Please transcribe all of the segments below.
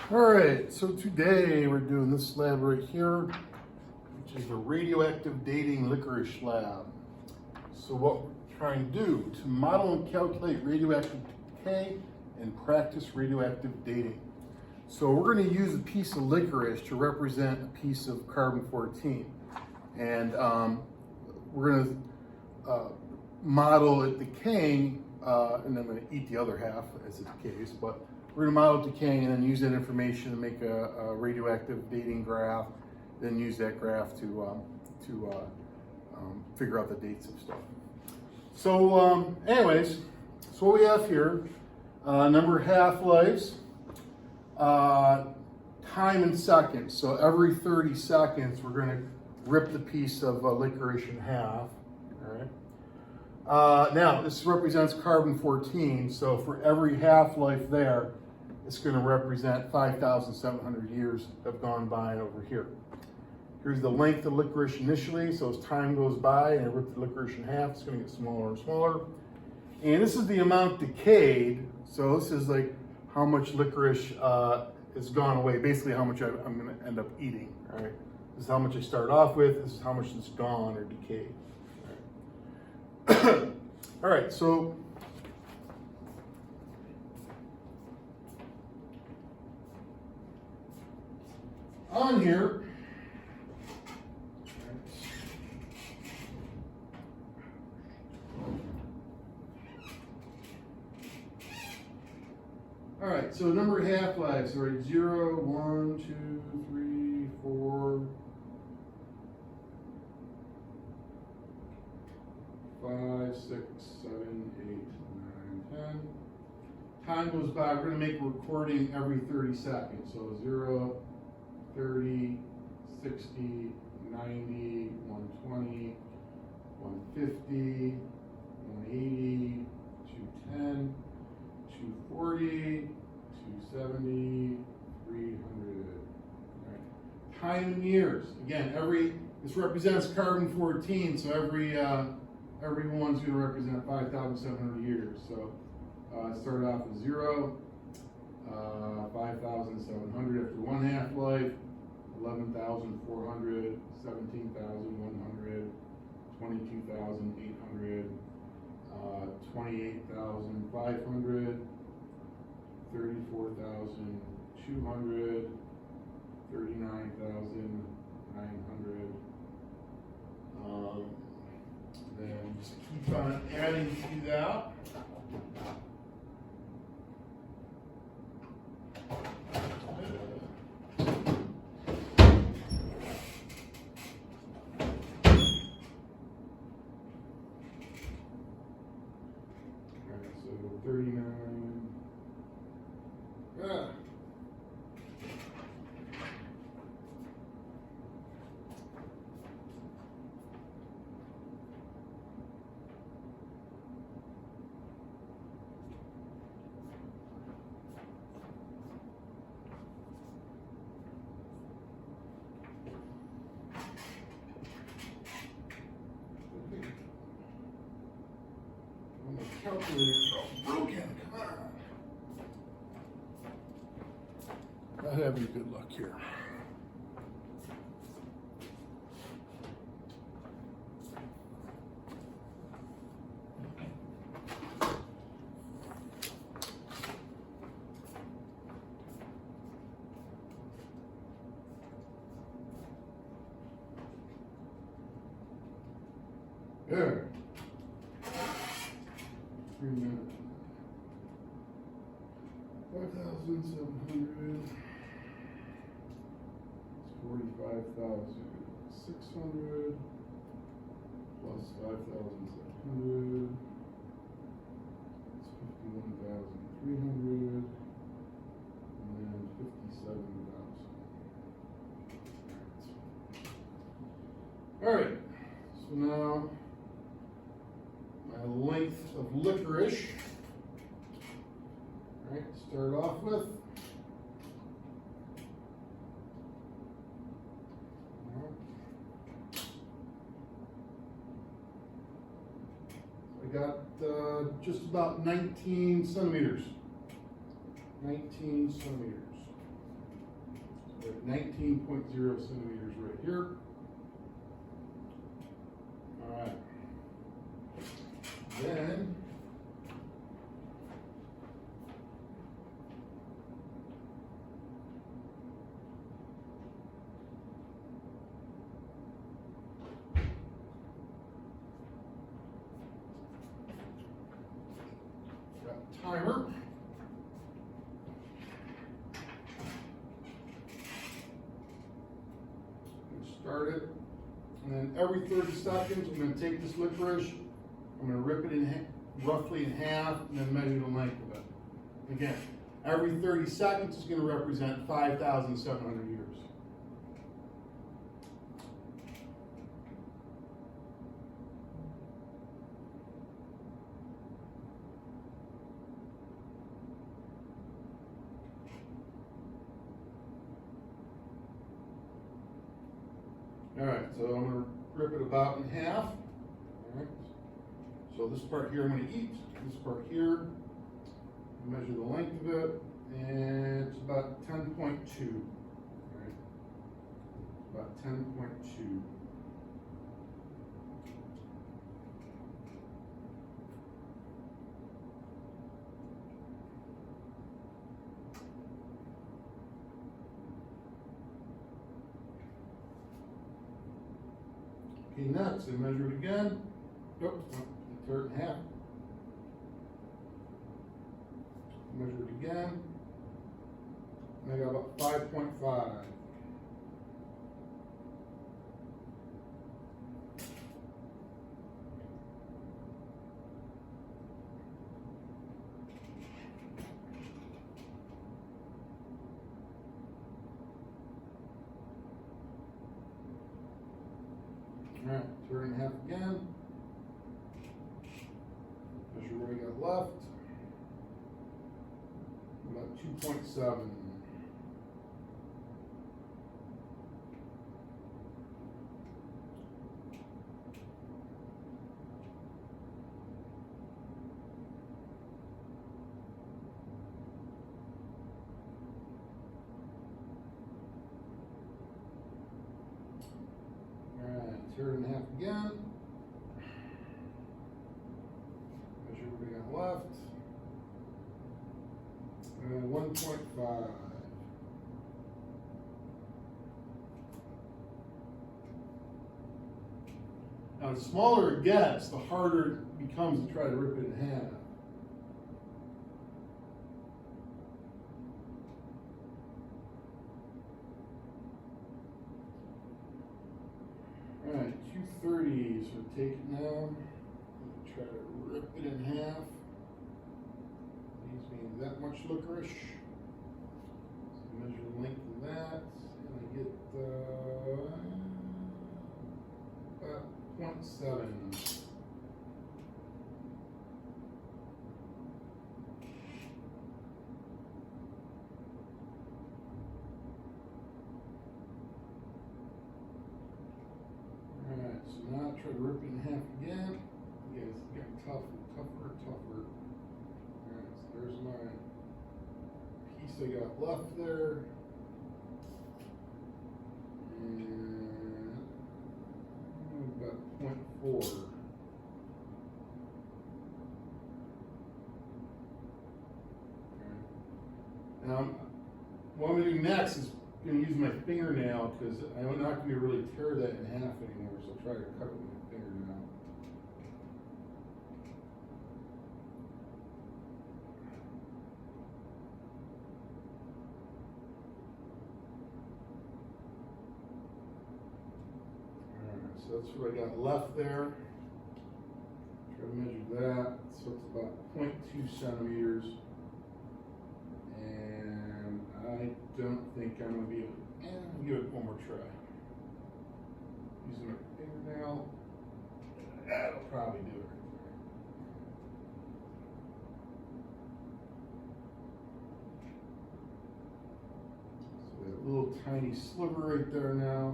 All right, so today we're doing this lab right here, which is the radioactive dating licorice lab. So what we're trying to do to model and calculate radioactive decay and practice radioactive dating. So we're going to use a piece of licorice to represent a piece of carbon-14, and we're going to model it decaying, and then I'm going to eat the other half as it decays, but we're going to model it decaying and then use that information to make a radioactive dating graph, then use that graph to figure out the dates of stuff. So anyways, so what we have here, number of half-lives, time in seconds. So every 30 seconds, we're going to rip the piece of licorice in half. All right. Now, this represents carbon-14, so for every half-life there, it's going to represent 5,700 years have gone by over here. Here's the length of licorice initially, so as time goes by and I rip the licorice in half, it's going to get smaller and smaller. And this is the amount decayed, so this is like how much licorice has gone away, basically how much I'm going to end up eating. All right. This is how much I start off with, this is how much it's gone or decayed. All right, all right, so on here, all right, so number of half-lives, all right, 0, 1, 2, 3, 4, 5, 6, 7, 8, 9, 10. Time goes by, we're going to make a recording every 30 seconds. So 0, 30, 60, 90, 120, 150, 180, 210, 240, 270, 300. All right. Time in years. Again, this represents carbon-14, so every one's going to represent 5,700 years. So start off with 0, 5,700 after one half-life, 11,400, 17,100, 22,800, 28,500, 34,200, 39,900. Then just keep on adding to that. So 39. Calculator's all broken, come on. Not having good luck here. There. 5,700, 45,600, plus 5,700, it's 51,300, and then 57,000. All right, so now my length of licorice. All right, start off with. I got just about 19 centimeters. 19 centimeters. 19.0 centimeters right here. All right. Then got timer. Start it, and then every 30 seconds, I'm going to take this licorice, I'm going to rip it in roughly in half, and then measure the length of it. Again, every 30 seconds is going to represent 5,700 years. All right, so I'm going to rip it about in half. All right. So this part here I'm going to eat. This part here, measure the length of it, and it's about 10.2. All right. About 10.2. Okay, next, I measure it again. Oops, tear it in half. Measure it again. And I got about 5.5. All right, tear it in half again. Measure what I got left. About 2.7. Tear it in half again. Measure what we got left. And 1.5. Now, the smaller it gets, the harder it becomes to try to rip it in half. All right, 230, so take it now, try to rip it in half. Leaves me that much licorice. So measure the length of that, and I get about 0.7. Alright, so now I try to rip it in half again. Again, it's getting tougher. Alright, so there's my piece I got left there. And about 0.4. Okay. Now, what I'm going to do next is going to use my fingernail because I'm not going to really tear that in half anymore, so I'll try to cut it with my fingernail. Alright, so that's what I got left there. Try to measure that. So it's about 0.2 centimeters. And I don't think I'm going to be able to give it one more try. Using my fingernail, that'll probably do it right there. So that little tiny sliver right there now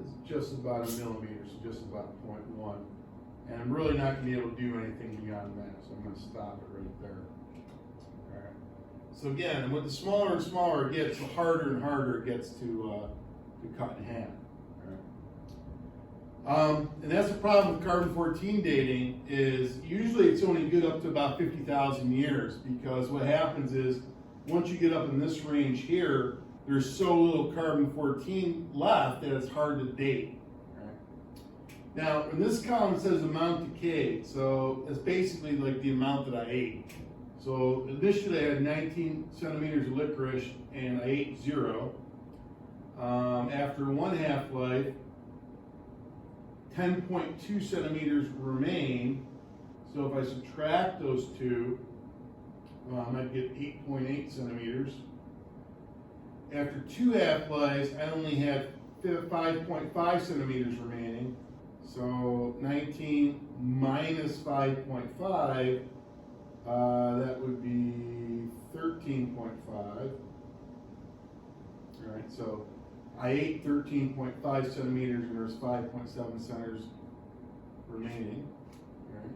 is just about a millimeter, so just about 0.1. And I'm really not going to be able to do anything beyond that, so I'm going to stop it right there. All right. So again, and with the smaller and smaller it gets, the harder and harder it gets to cut in half. And that's the problem with carbon-14 dating, is usually it's only good up to about 50,000 years, because what happens is once you get up in this range here, there's so little carbon-14 left that it's hard to date. Now, in this column it says amount decayed, so it's basically like the amount that I ate. So initially I had 19 centimeters of licorice and I ate 0. After one half-life, 10.2 centimeters remain. So if I subtract those two, I might get 8.8 centimeters. After 2 half-lives, I only had 5.5 centimeters remaining. So 19 minus 5.5, that would be 13.5. All right, so I ate 13.5 centimeters and there's 5.7 centimeters remaining. All right.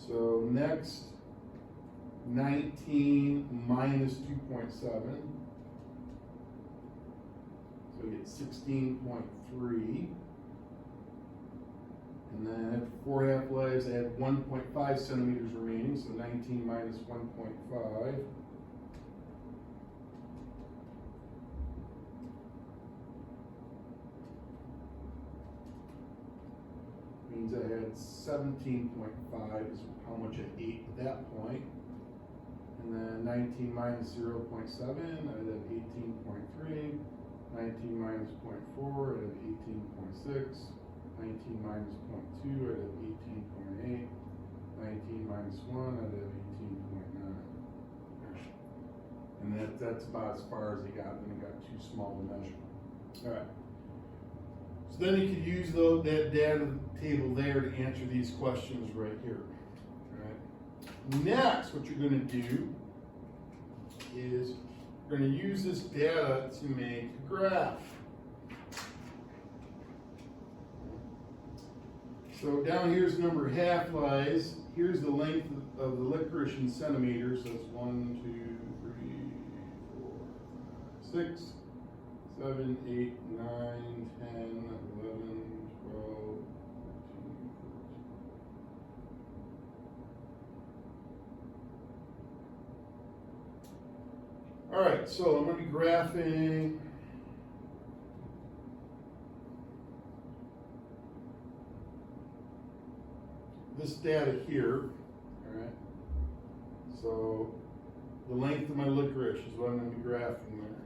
So next, 19 minus 2.7. So we get 16.3. And then after 4 half-lives, I had 1.5 centimeters remaining, so 19 minus 1.5. Means I had 17.5 is how much I ate at that point. And then 19 minus 0.7, I had 18.3. 19 minus 0.4, I had 18.6. 19 minus 0.2, I'd have 18.8. 19 minus 1, I'd have 18.9. And that's about as far as it got. Then it got too small to measure. All right. So then you could use that data table there to answer these questions right here. All right. Next, what you're going to do is you're going to use this data to make a graph. So down here's the number of half-lives. Here's the length of the licorice in centimeters. So it's 1, 2, 3, 4, 5, 6, 7, 8, 9, 10, 11, 12, 13, 14. All right, so I'm going to be graphing this data here. All right. So the length of my licorice is what I'm going to be graphing there.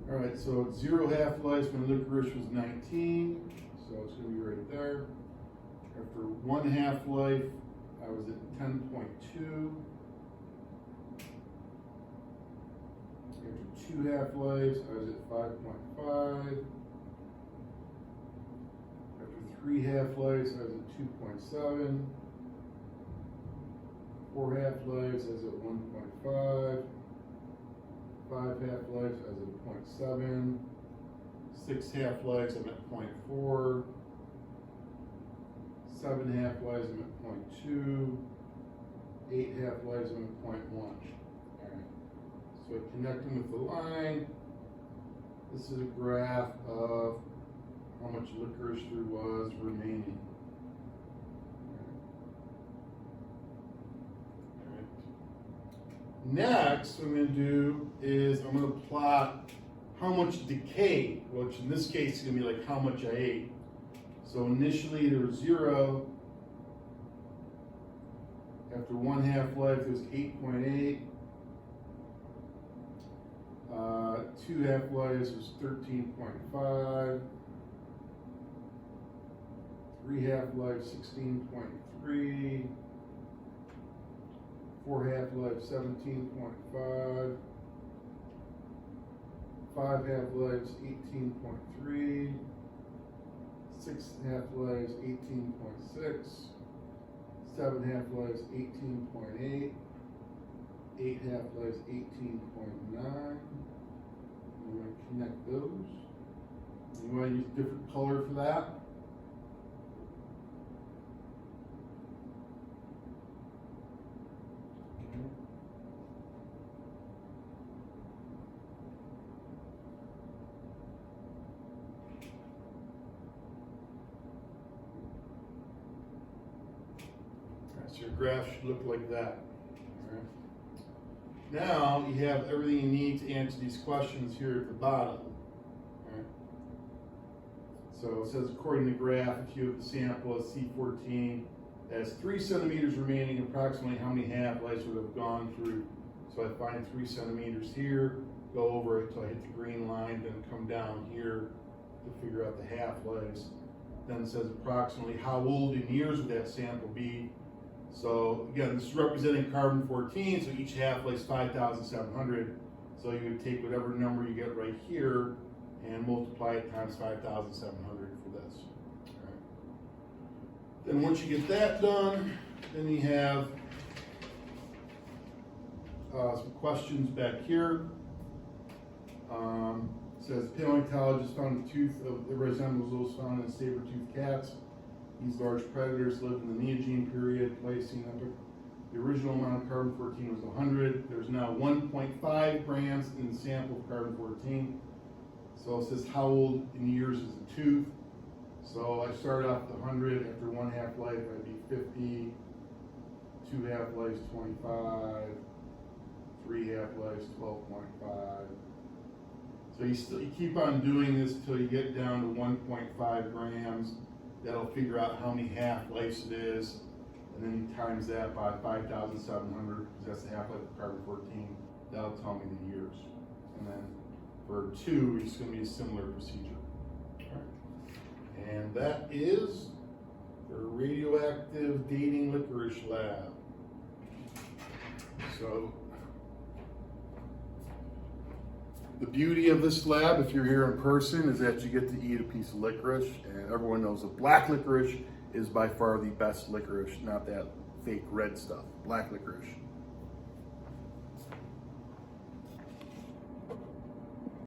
All right, so at 0 half-lives, my licorice was 19, so it's going to be right there. After 1 half-life, I was at 10.2. After 2 half-lives, I was at 5.5. After 3 half-lives, I was at 2.7. 4 half-lives, I was at 1.5. 5 half-lives, I was at 0.7. 6 half-lives, I'm at 0.4. 7 half-lives, I'm at 0.2. 8 half-lives, I'm at 0.1. So connecting with the line, this is a graph of how much licorice there was remaining. Next, what I'm going to do is I'm going to plot how much decay, which in this case is going to be like how much I ate. So initially there was 0. After 1 half-life, there was 8.8. 2 half-lives was 13.5. 3 half-lives, 16.3. 4 half-lives, 17.5. 5 half-lives, 18.3. 6 half-lives, 18.6. 7 half-lives, 18.8. 8 half-lives, 18.9. I'm going to connect those. You want to use a different color for that. Okay. So your graph should look like that. All right. Now you have everything you need to answer these questions here at the bottom. All right. So it says, according to the graph, if you have the sample as C14 has 3 centimeters remaining, approximately how many half-lives would have gone through? So I find 3 centimeters here, go over it until I hit the green line, then come down here to figure out the half-lives. Then it says approximately how old in years would that sample be? So again, this is representing carbon-14, so each half-life is 5,700. So you would take whatever number you get right here and multiply it times 5,700 for this. All right. Then once you get that done, then you have some questions back here. It says paleontologists found a tooth that resembles those found in saber-toothed cats. These large predators lived in the Neogene period, Pliocene epoch. The original amount of carbon-14 was 100. There's now 1.5 grams in the sample of carbon-14. So it says how old in years is the tooth. So I started off with 100. After 1 half-life, I'd be 50. 2 half-lives, 25. 3 half-lives, 12.5. So you keep on doing this until you get down to 1.5 grams. That'll figure out how many half-lives it is, and then you times that by 5,700, because that's the half-life of carbon-14. That'll tell me the years. And then for 2, it's going to be a similar procedure. All right. And that is the radioactive dating licorice lab. So the beauty of this lab, if you're here in person, is that you get to eat a piece of licorice, and everyone knows that black licorice is by far the best licorice, not that fake red stuff, black licorice.